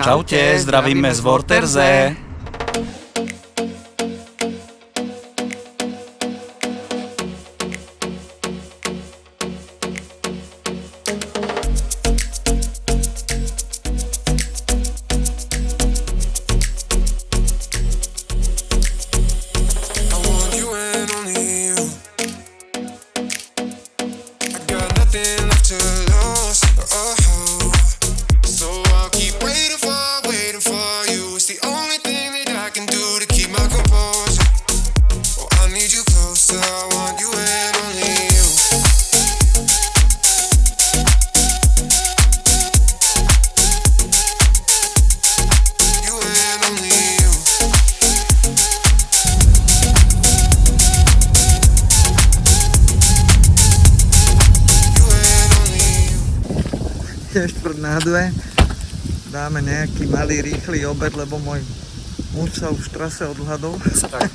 Čaute, zdravíme z Vorterze. Štvrť na dve. Dáme nejaký malý, rýchly obed, lebo môj muž sa už trase od hladov. Tak.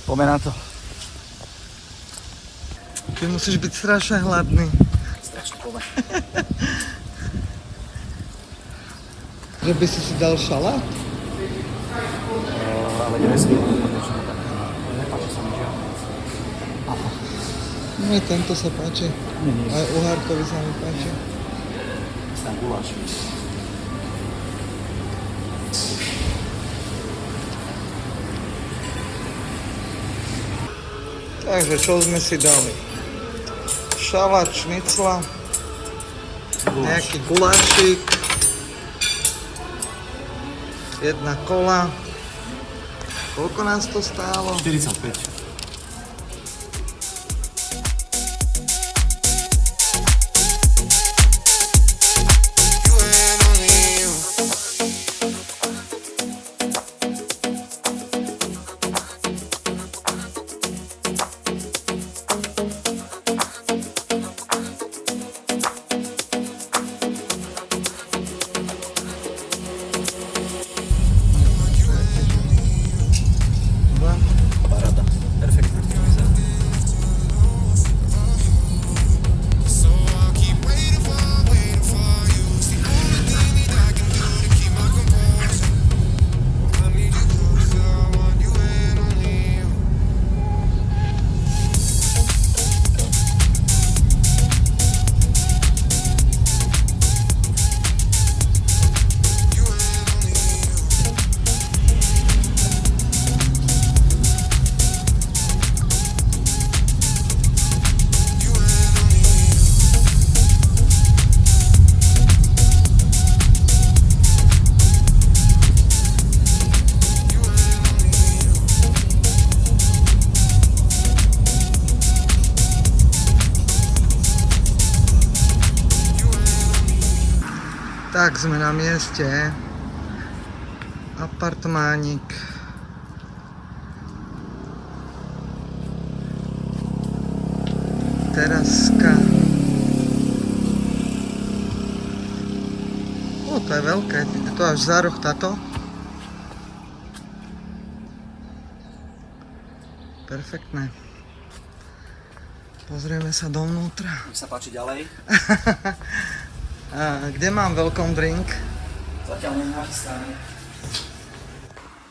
Poďme na to. Ty musíš byť strašne hladný. Strašne poďme. Že by si dal šalát? Ale 9 nepáči sa mi žiaľ. Nie, tento sa páči. Aj uhárkovi sa mi páči. Sa guláš. Takže čo sme si dali? Šalát, šnicla, nejaký gulášik, jedna kola. Koľko nás to stálo? 45. Tak sme na mieste. Apartmánik. Teraska. O, to je veľké. To až za roh táto. Perfektné. Pozrieme sa dovnútra. Nech sa páči ďalej. A kde mám welcome drink? Zatiaľ nie nachystaný.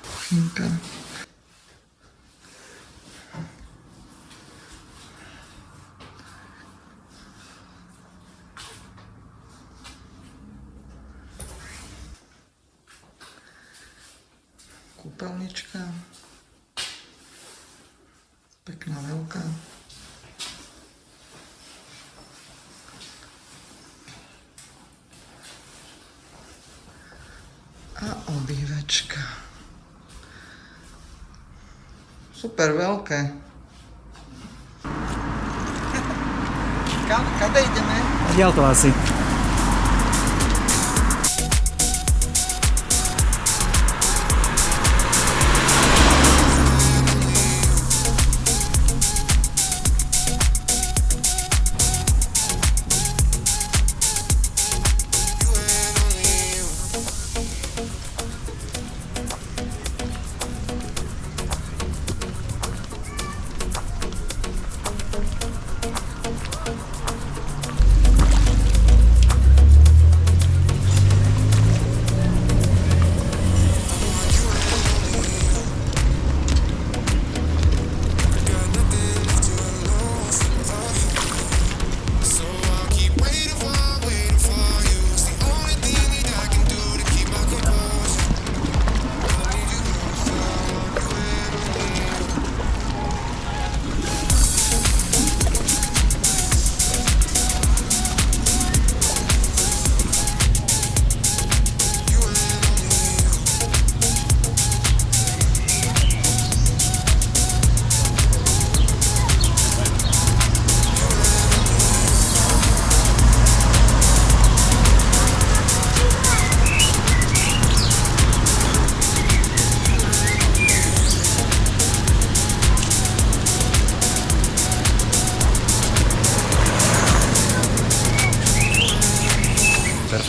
Kuchynka. Kúpeľnička. Pekná veľká. A obývačka. Super veľké. Kade ideme? Diaľ to asi.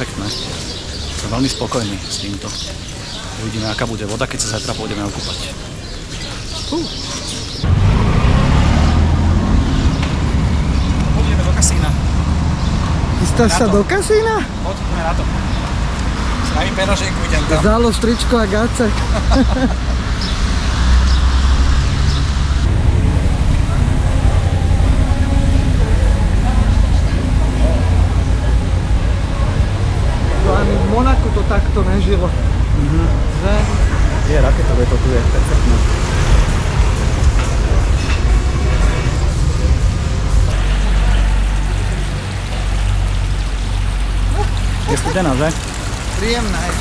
perfektné. Som veľmi spokojný s týmto. Uvidíme, aká bude voda, keď sa zajtra pôjdeme okúpať. Pôjdeme do kasína. Chystáš sa do kasína? Poďme na to. Spravím perožek, idem tam. Zálož tričko a gáce. Ani v Monaku to takto nežilo. Že? Je raketové, to tu je perfektné. Je studená, že? Príjemná je.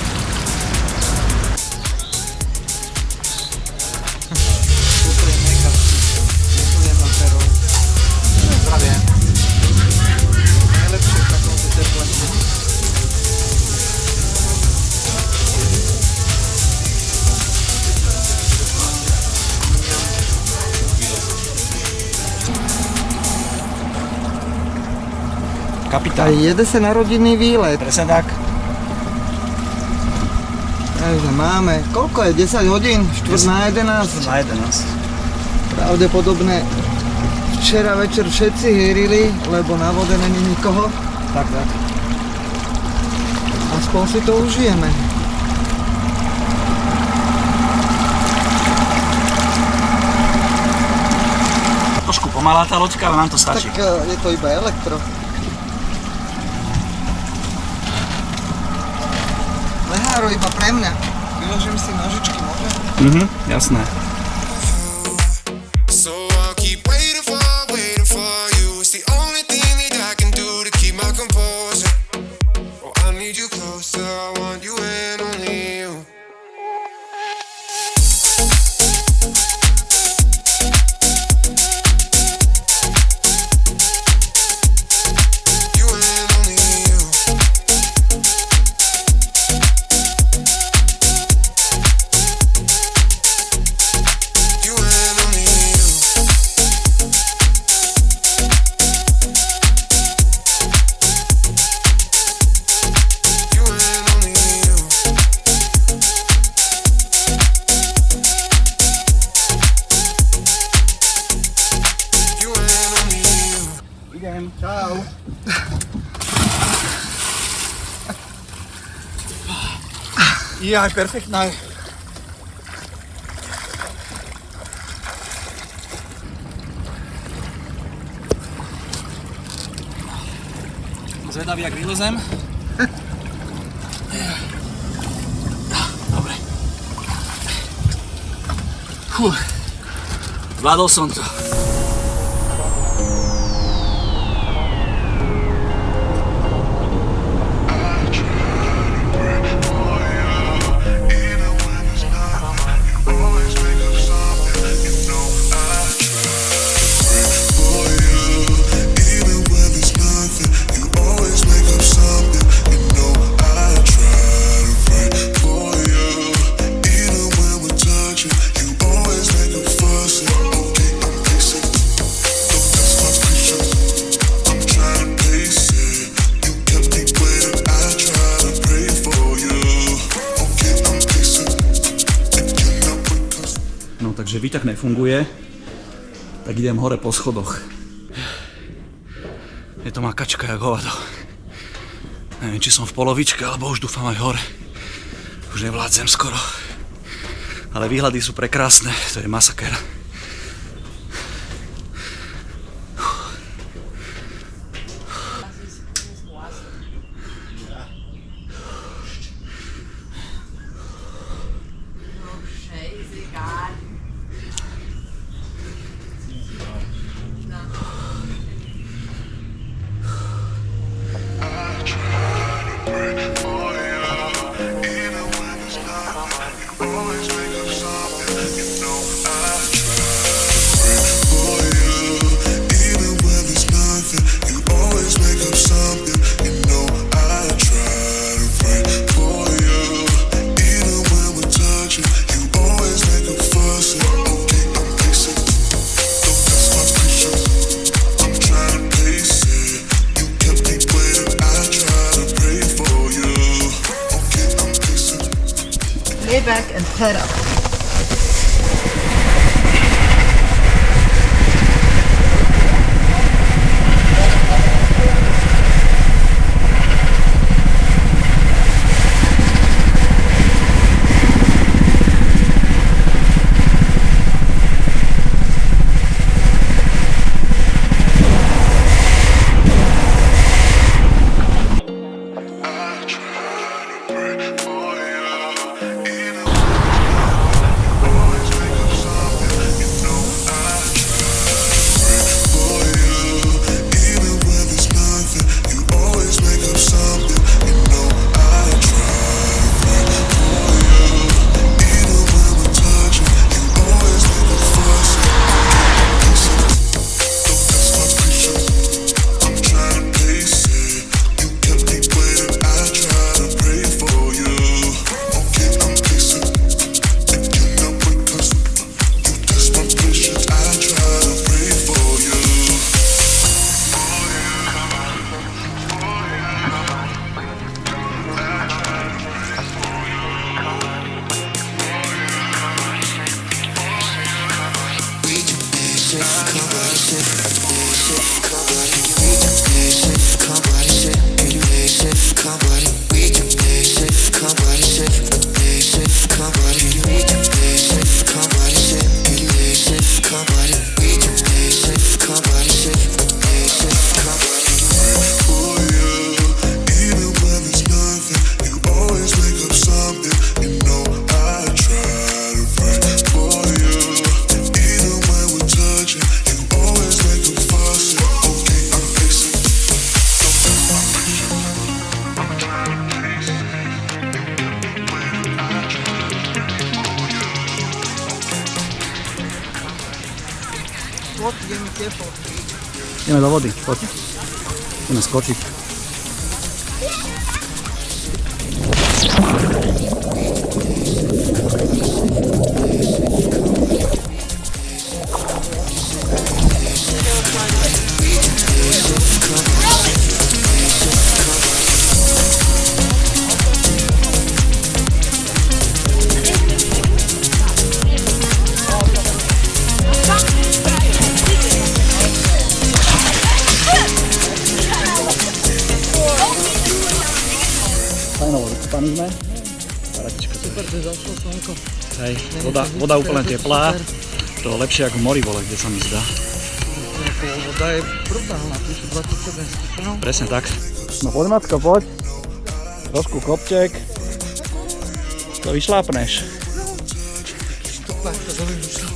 Super je mega. Ďakujem za pero. Zdravie. Najlepšie v takomto teplote. Kapitán. Jede sa na rodinný výlet. Presne tak. Takže máme, koľko je? 10 hodín? 4:11? Na 11. Pravdepodobne včera večer všetci hýrili, lebo na vode není nikoho. Tak. Aspoň si to užijeme. Trošku pomalá tá loďka, ale nám to stačí. Tak je to iba elektro. Leháro iba pre mňa. Vyložím si nožičky, môžem? Jasné. So I'll keep waiting for you. It's the only thing that I can do to keep my composure. Oh, I need you closer. I want you and only you. You and only you. You and only you. You and only you. You and only you. Idem. Čau. Jaj, perfektná je. Zvedavý, jak vylezem. Dobre. Zvládol som to. Even when there's nothing, you always make up something. You know I try to pray for you. Even when we're touching, you always make up fussing. Okay, I'm pacing. Don't test my patience. I'm trying to pace it. You kept me waiting. I try to pray for you. Okay, I'm pacing. It cannot wait 'cause No takže výťah nefunguje, tak idem hore po schodoch. Je to makačka jak hovado. Neviem, či som v polovičke, alebo už dúfam aj hore. Už nevládzem skoro. Ale výhľady sú prekrásne, to je masaker. even when there's nothing, you always make up something. You know I try. back and pedal. I try to pray for you. Even always make up something, you know I try to pray for you. Even when there's nothing, you always make up something, you know I try to pray for you. Even when we're touching, you always make a fuss. That's my picture. I'm trying to pace it. You kept me waiting. I try to pray for you. Okay, I'm pacing. I cannot wait 'cause you test my patience. I try to pray for you. For you. Even when there's nothing, you always make up something, you know I try to pray for you. Even when we're touching, you always make a fuss. Okay, I'm pacing. Poď, ideme teplo. Ideme do vody, poď. Ideme skočiť. Fajnovo vycúpaní sme. Paradička. Super, že zašlo slnko. Hej, voda úplne teplá. To lepšie ako v mori vole, kde sa mi zdá. Voda je brutálna, píšu 27 stupňov. Presne tak. No poď Macko, poď. Trošku kopček. To vyšlápneš. Štupák sa dole vyšlo.